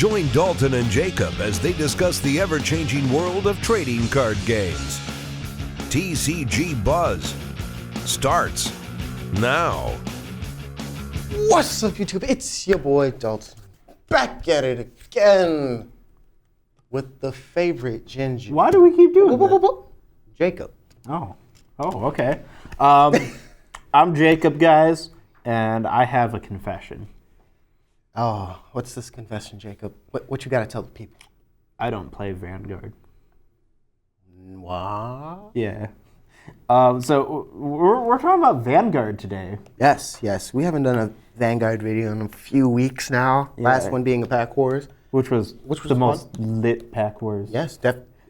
Join Dalton and Jacob as they discuss the ever-changing world of trading card games. TCG Buzz starts now. What's up, YouTube? It's your boy Dalton, back at it again with the favorite ginger. Why do we keep doing that? Jacob. Oh, okay. I'm Jacob, guys, and I have a confession. Oh, what's this confession, Jacob? What you gotta tell the people? I don't play Vanguard. What? Yeah. So we're talking about Vanguard today. Yes. We haven't done a Vanguard video in a few weeks now. Yeah. Last one being a Pack Wars. Which was the fun. most lit Pack Wars. Yes,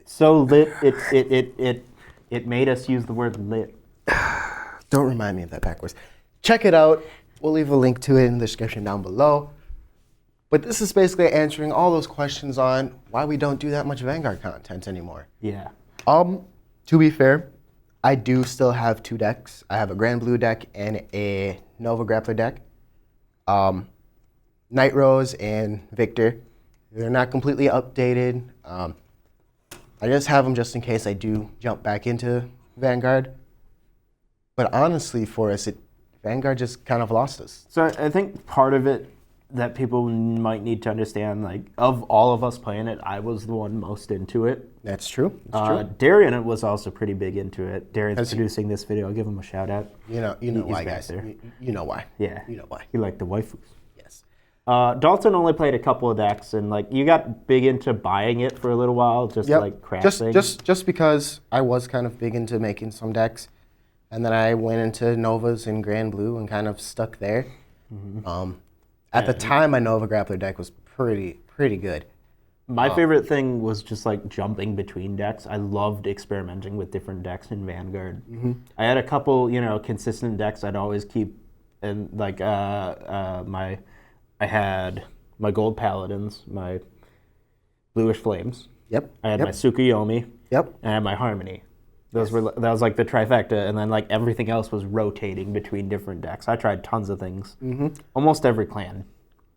So lit, it made us use the word lit. Don't remind me of that Pack Wars. Check it out. We'll leave a link to it in the description down below. But this is basically answering all those questions on why we don't do that much Vanguard content anymore. Yeah. To be fair, I do still have two decks. I have a Grand Blue deck and a Nova Grappler deck. Night Rose and Victor. They're not completely updated. I just have them just in case I do jump back into Vanguard. But honestly, for us, Vanguard just kind of lost us. So I think part of it that people might need to understand, like, of all of us playing it, I was the one most into it. That's true. Darian was also pretty big into it. Darian's producing this video. I'll give him a shout out. You know He's why, back guys. there. You know why. Yeah. You know why. He liked the waifus. Yes. Dalton only played a couple of decks, and like you got big into buying it for a little while, like crafting. Just because I was kind of big into making some decks, and then I went into Novas and Grand Blue and kind of stuck there. Mm-hmm. At the time, my Nova Grappler deck was pretty good. My favorite thing was just like jumping between decks. I loved experimenting with different decks in Vanguard. Mm-hmm. I had a couple, consistent decks I'd always keep, and like I had my Gold Paladins, my Bluish Flames. Yep. I had my Tsukuyomi. Yep. And I had my Harmony. That was like the trifecta, and then like everything else was rotating between different decks. I tried tons of things, almost every clan.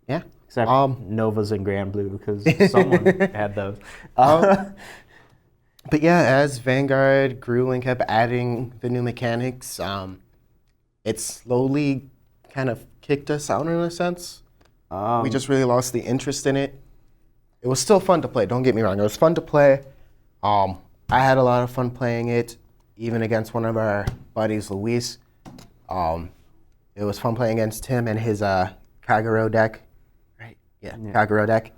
Yeah, except Novas and Grand Blue because someone had those. But yeah, as Vanguard grew and kept adding the new mechanics, it slowly kind of kicked us out in a sense. We just really lost the interest in it. It was still fun to play. Don't get me wrong; it was fun to play. I had a lot of fun playing it, even against one of our buddies, Luis. It was fun playing against him and his Kagero deck. Right? Yeah, Kagero deck.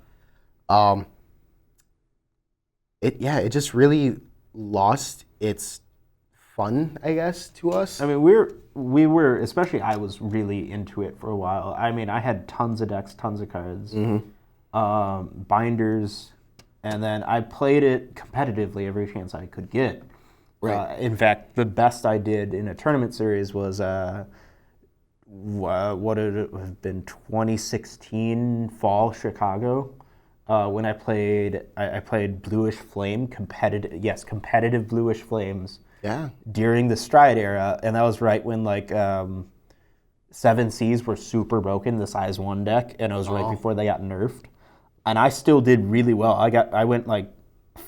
It just really lost its fun, I guess, to us. I mean, we were, especially I was really into it for a while. I mean, I had tons of decks, tons of cards, binders. And then I played it competitively every chance I could get. Right. In fact, the best I did in a tournament series was, what would it have been, 2016 Fall Chicago, when I played Bluish Flame, competitive Bluish Flames. Yeah. During the Stride era, and that was right when like 7 Cs were super broken, the size 1 deck, and it was right before they got nerfed. And I still did really well. I went like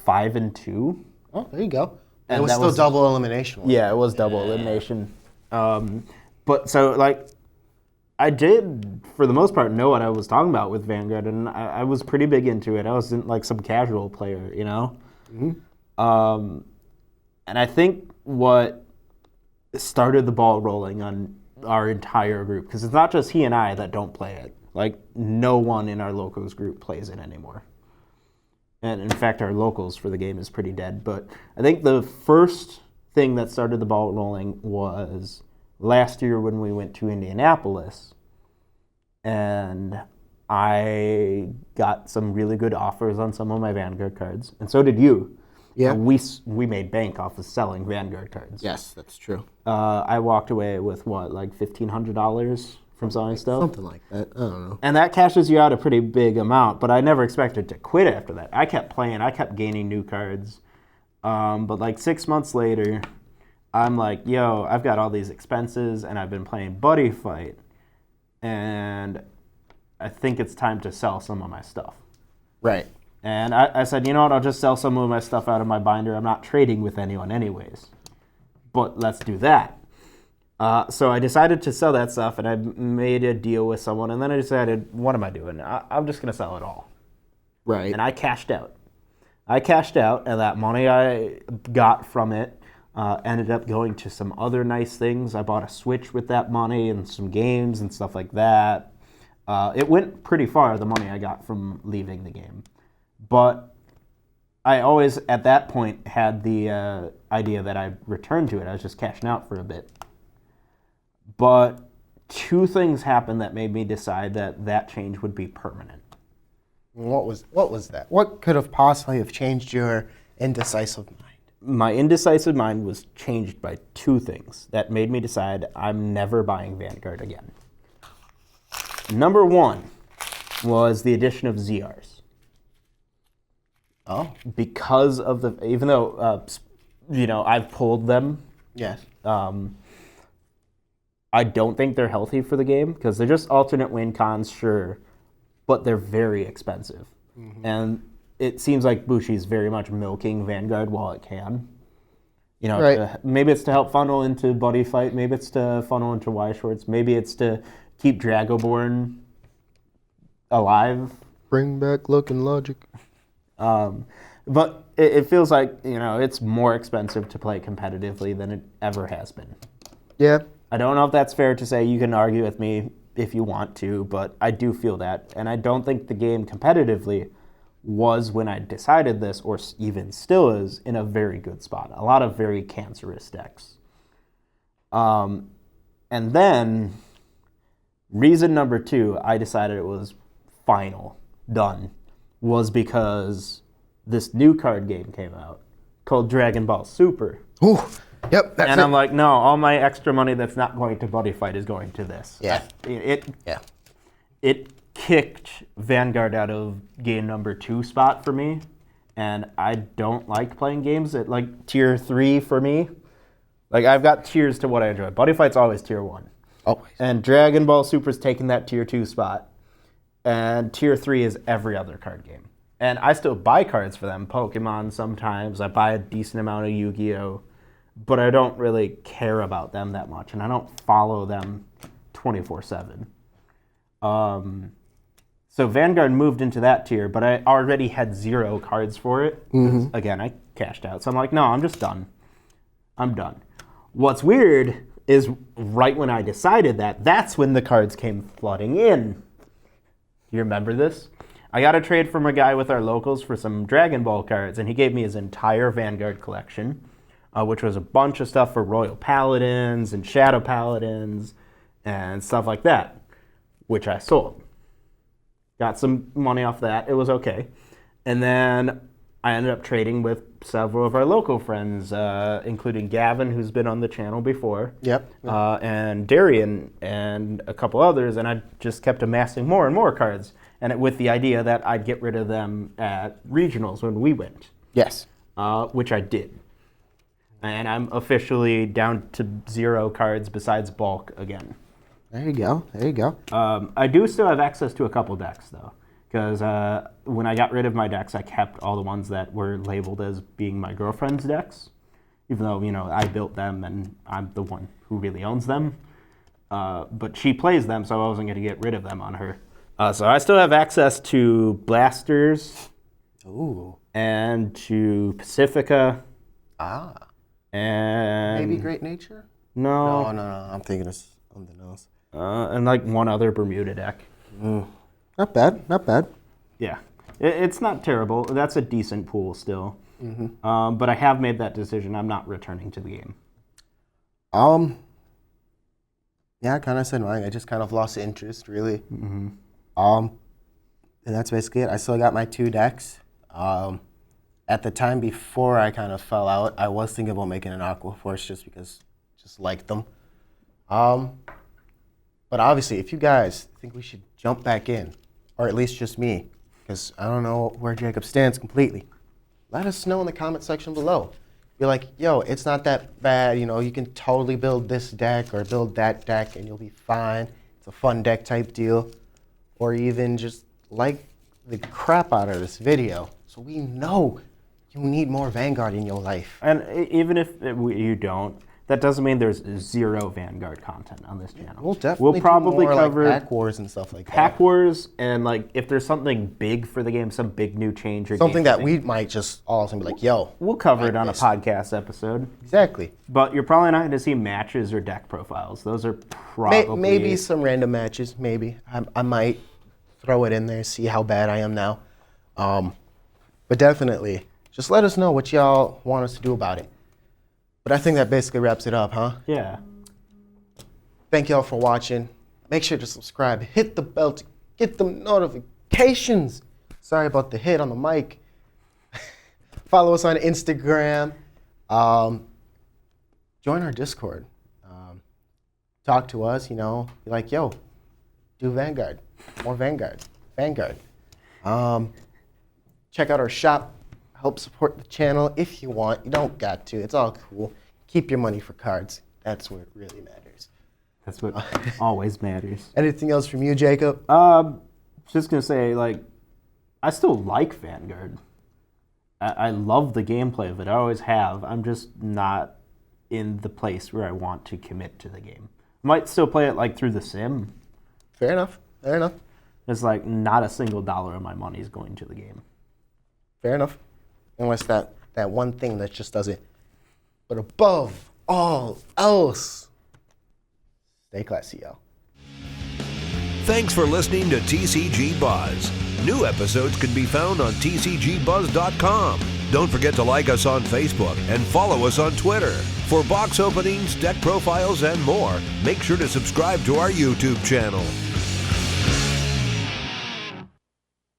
5-2. Oh, there you go. And it was that still double elimination. Yeah, it was double elimination. But so like, I did for the most part know what I was talking about with Vanguard, and I was pretty big into it. I wasn't like some casual player, Mm-hmm. And I think what started the ball rolling on our entire group, because it's not just he and I that don't play it. Like, no one in our locals group plays it anymore. And in fact, our locals for the game is pretty dead. But I think the first thing that started the ball rolling was last year when we went to Indianapolis. And I got some really good offers on some of my Vanguard cards. And so did you. Yeah. We made bank off of selling Vanguard cards. Yes, that's true. I walked away with, what, like $1,500? From selling stuff? Something like that. I don't know. And that cashes you out a pretty big amount, but I never expected to quit after that. I kept playing. I kept gaining new cards. But like 6 months later, I'm like, yo, I've got all these expenses, and I've been playing Buddy Fight, and I think it's time to sell some of my stuff. Right. And I said, you know what, I'll just sell some of my stuff out of my binder. I'm not trading with anyone anyways. But let's do that. So I decided to sell that stuff, and I made a deal with someone, and then I decided, what am I doing? I'm just going to sell it all. Right. And I cashed out. And that money I got from it ended up going to some other nice things. I bought a Switch with that money and some games and stuff like that. It went pretty far, the money I got from leaving the game. But I always, at that point, had the idea that I'd return to it. I was just cashing out for a bit. But two things happened that made me decide that that change would be permanent. What was that? What could have possibly have changed your indecisive mind? My indecisive mind was changed by two things that made me decide I'm never buying Vanguard again. Number one was the addition of ZRs. Oh. Because of the, even though, I've pulled them. Yes. I don't think they're healthy for the game because they're just alternate win cons, sure, but they're very expensive. Mm-hmm. And it seems like Bushi's very much milking Vanguard while it can. Right. Maybe it's to help funnel into Buddy Fight, maybe it's to funnel into Y-Shorts, maybe it's to keep Dragoborn alive. Bring back Look and Logic. But it feels like, it's more expensive to play competitively than it ever has been. Yeah. I don't know if that's fair to say. You can argue with me if you want to, but I do feel that. And I don't think the game competitively was, when I decided this, or even still is, in a very good spot. A lot of very cancerous decks. And then, reason number two, I decided it was final, done, was because this new card game came out called Dragon Ball Super. Ooh. Yep, that's and it. I'm like, no, all my extra money that's not going to Buddy Fight is going to this. Yeah. It kicked Vanguard out of game number 2 spot for me, and I don't like playing games at like tier 3 for me. Like, I've got tiers to what I enjoy. Buddy Fight's always tier 1. Always. And Dragon Ball Super's taking that tier 2 spot, and tier 3 is every other card game. And I still buy cards for them, Pokemon sometimes. I buy a decent amount of Yu-Gi-Oh!, but I don't really care about them that much, and I don't follow them 24/7. So Vanguard moved into that tier, but I already had 0 cards for it. Mm-hmm. Again, I cashed out, so I'm like, no, I'm just done. I'm done. What's weird is right when I decided that, that's when the cards came flooding in. You remember this? I got a trade from a guy with our locals for some Dragon Ball cards, and he gave me his entire Vanguard collection. Which was a bunch of stuff for Royal Paladins and Shadow Paladins and stuff like that, which I sold. Got some money off that. It was okay. And then I ended up trading with several of our local friends, including Gavin, who's been on the channel before. Yep. And Darian and a couple others, and I just kept amassing more and more cards, and with the idea that I'd get rid of them at regionals when we went. Yes. Which I did. And I'm officially down to 0 cards besides bulk again. There you go. I do still have access to a couple decks, though. Because when I got rid of my decks, I kept all the ones that were labeled as being my girlfriend's decks. Even though, I built them and I'm the one who really owns them. But she plays them, so I wasn't going to get rid of them on her. So I still have access to Blasters. Ooh. And to Pacifica. Ah. And Maybe Great Nature? No. No. I'm thinking of something else. And like one other Bermuda deck. Not bad. Yeah. It's not terrible. That's a decent pool still. Mm-hmm. But I have made that decision. I'm not returning to the game. Yeah, I kind of said mine. I just kind of lost interest, really. Mm-hmm. And that's basically it. I still got my 2 decks. At the time before I kind of fell out, I was thinking about making an Aqua Force just because I just liked them. But obviously, if you guys think we should jump back in, or at least just me, because I don't know where Jacob stands completely, let us know in the comment section below. Be like, yo, it's not that bad. You can totally build this deck or build that deck and you'll be fine. It's a fun deck type deal. Or even just like the crap out of this video, so we know you need more Vanguard in your life. And even if you don't, that doesn't mean there's zero Vanguard content on this channel. We'll definitely probably do more, cover like, Pack Wars and stuff like that. Pack Wars, and like if there's something big for the game, some big new change or Something that thing, we might just all of a sudden be like, yo. we'll cover like it on this. a podcast episode. Exactly. But you're probably not going to see matches or deck profiles. Those are probably Maybe some random matches, maybe. I might throw it in there, see how bad I am now. But definitely, just let us know what y'all want us to do about it. But I think that basically wraps it up, huh? Yeah. Thank y'all for watching. Make sure to subscribe. Hit the bell to get the notifications. Sorry about the hit on the mic. Follow us on Instagram. Join our Discord. Talk to us, be like, yo, do Vanguard. More Vanguard. Vanguard. Check out our shop. Help support the channel if you want. You don't got to. It's all cool. Keep your money for cards. That's where it really matters. That's what always matters. Anything else from you, Jacob? Just going to say, like, I still like Vanguard. I love the gameplay of it. I always have. I'm just not in the place where I want to commit to the game. Might still play it, like, through the sim. Fair enough. Fair enough. It's like not a single dollar of my money is going to the game. Fair enough. Unless that one thing that just does it. But above all else, stay classy, y'all. Thanks for listening to TCG Buzz. New episodes can be found on tcgbuzz.com. Don't forget to like us on Facebook and follow us on Twitter. For box openings, deck profiles, and more, make sure to subscribe to our YouTube channel.